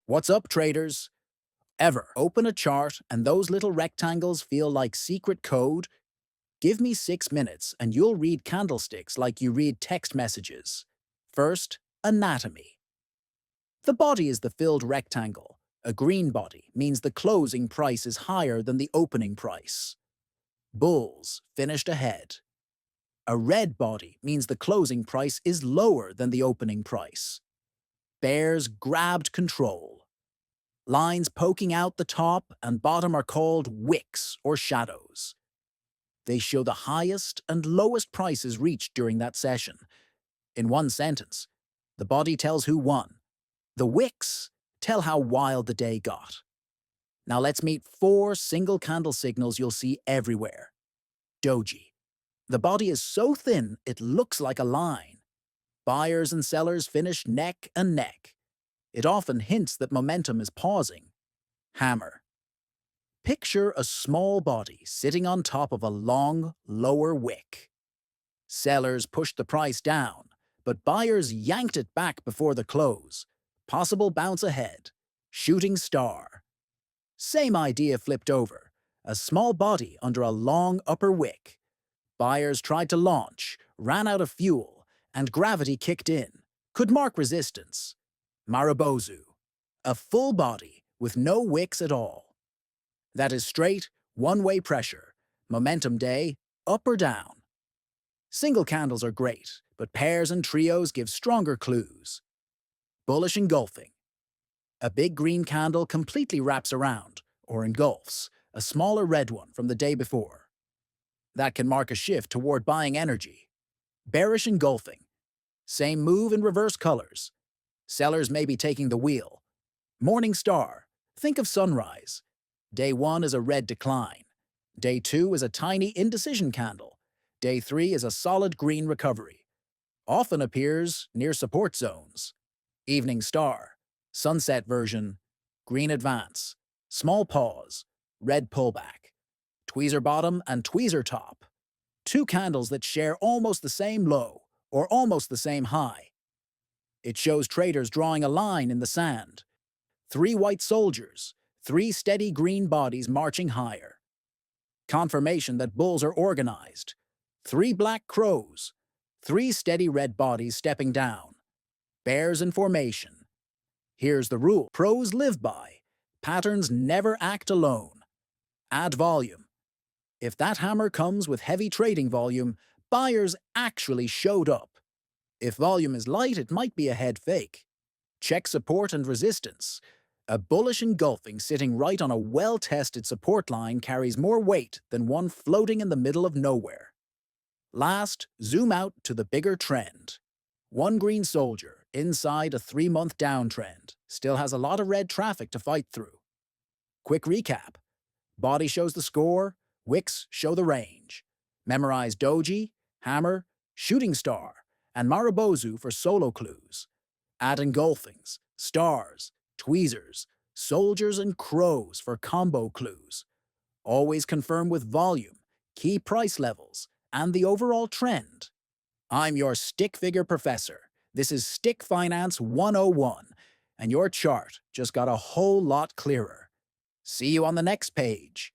What's up, traders? Ever open a chart and those little rectangles feel like secret code? Give me 6 minutes and you'll read candlesticks like you read text messages. First, anatomy. The body is the filled rectangle. A green body means the closing price is higher than the opening price. Bulls finished ahead. A red body means the closing price is lower than the opening price. Bears grabbed control. Lines poking out the top and bottom are called wicks or shadows. They show the highest and lowest prices reached during that session. In one sentence, the body tells who won. The wicks tell how wild the day got. Now let's meet 4 single candle signals you'll see everywhere. Doji. The body is so thin it looks like a line. Buyers and sellers finish neck and neck. It often hints that momentum is pausing. Hammer. Picture a small body sitting on top of a long, lower wick. Sellers pushed the price down, but buyers yanked it back before the close. Possible bounce ahead. Shooting star. Same idea flipped over. A small body under a long upper wick. Buyers tried to launch, ran out of fuel, and gravity kicked in. Could mark resistance. Marubozu. A full body with no wicks at all. That is straight, one-way pressure. Momentum day, up or down. Single candles are great, but pairs and trios give stronger clues. Bullish engulfing. A big green candle completely wraps around, or engulfs, a smaller red one from the day before. That can mark a shift toward buying energy. Bearish engulfing. Same move in reverse colors. Sellers may be taking the wheel. Morning star. Think of sunrise. Day 1 is a red decline. Day 2 is a tiny indecision candle. Day 3 is a solid green recovery. Often appears near support zones. Evening star. Sunset version. Green advance. Small pause. Red pullback. Tweezer bottom and tweezer top. 2 candles that share almost the same low or almost the same high. It shows traders drawing a line in the sand. 3 white soldiers, 3 steady green bodies marching higher. Confirmation that bulls are organized. 3 black crows, 3 steady red bodies stepping down. Bears in formation. Here's the rule pros live by. Patterns never act alone. Add volume. If that hammer comes with heavy trading volume, buyers actually showed up. If volume is light, it might be a head fake. Check support and resistance. A bullish engulfing sitting right on a well-tested support line carries more weight than one floating in the middle of nowhere. Last, zoom out to the bigger trend. One green soldier, inside a 3-month downtrend, still has a lot of red traffic to fight through. Quick recap. Body shows the score, wicks show the range. Memorize Doji, hammer, shooting star, and Marubozu for solo clues. Add engulfings, stars, tweezers, soldiers, and crows for combo clues. Always confirm with volume, key price levels, and the overall trend. I'm your stick figure professor. This is Stick Finance 101, and your chart just got a whole lot clearer. See you on the next page.